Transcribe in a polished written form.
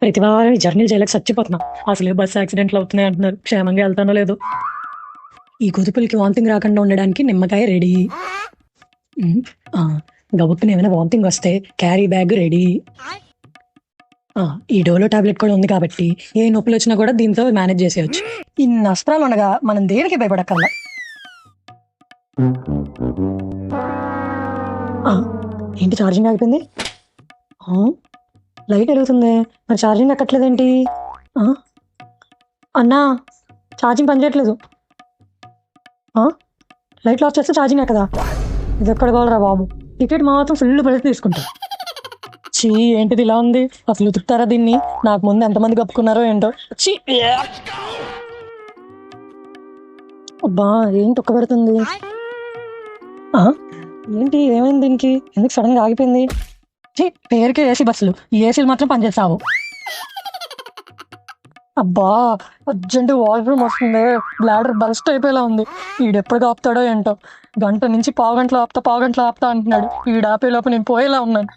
ప్రతి వారం ఈ జర్నీలు చేయలేక చచ్చిపోతున్నా. అసలే బస్సు యాక్సిడెంట్లు అవుతున్నాయి అంటున్నారు. క్షేమంగా వెళ్తానో లేదో. ఈ కుదుపులకి వామిటింగ్ రాకుండా ఉండడానికి నిమ్మకాయ రెడీ. గబుక్కుని ఏమైనా వామిటింగ్ వస్తే క్యారీ బ్యాగ్ రెడీ. ఈ డోలో టాబ్లెట్ కూడా ఉంది కాబట్టి ఏ నొప్పులు వచ్చినా కూడా దీంతో మేనేజ్ చేసేయచ్చు. ఇన్ని అస్త్రాలు ఉండగా మనం దేనికి భయపడక్కర్లా. ఏంటి ఛార్జింగ్ ఆగిపోయింది? లైట్ వెలుగుతుంది, మరి ఛార్జింగ్ ఎక్కట్లేదేంటి? అన్నా, ఛార్జింగ్ పనిచేయట్లేదు. లైట్ ఆఫ్ చేస్తే ఛార్జింగ్ ఎక్కదా? ఇది ఎక్కడ కావాలరా బాబు? టికెట్ మాత్రం ఫుల్ ప్రైస్ తీసుకుంటా. చీ, ఏంటిది ఇలా ఉంది? అసలు ఉతుకుతారా దీన్ని? నాకు ముందు ఎంతమంది కప్పుకున్నారో ఏంటో. చీ, అబ్బా, ఏంటి ఒక్క పెడుతుంది? ఏంటి, ఏమైంది దీనికి? ఎందుకు సడన్ గా ఆగిపోయింది? పేరుకే ఏసీ బస్సులు, ఈ ఏసీలు మాత్రం పనిచేస్తావు. అబ్బా, అర్జెంట్ వాష్రూమ్ వస్తుంది. బ్లాడర్ బరస్ట్ అయిపోయేలా ఉంది. ఈడెప్పుడు ఆపుతాడో ఏంటో. గంట నుంచి పావు గంటలో ఆపుతా అంటున్నాడు. ఈడు ఆపేలోపు నేను పోయేలా ఉన్నాను.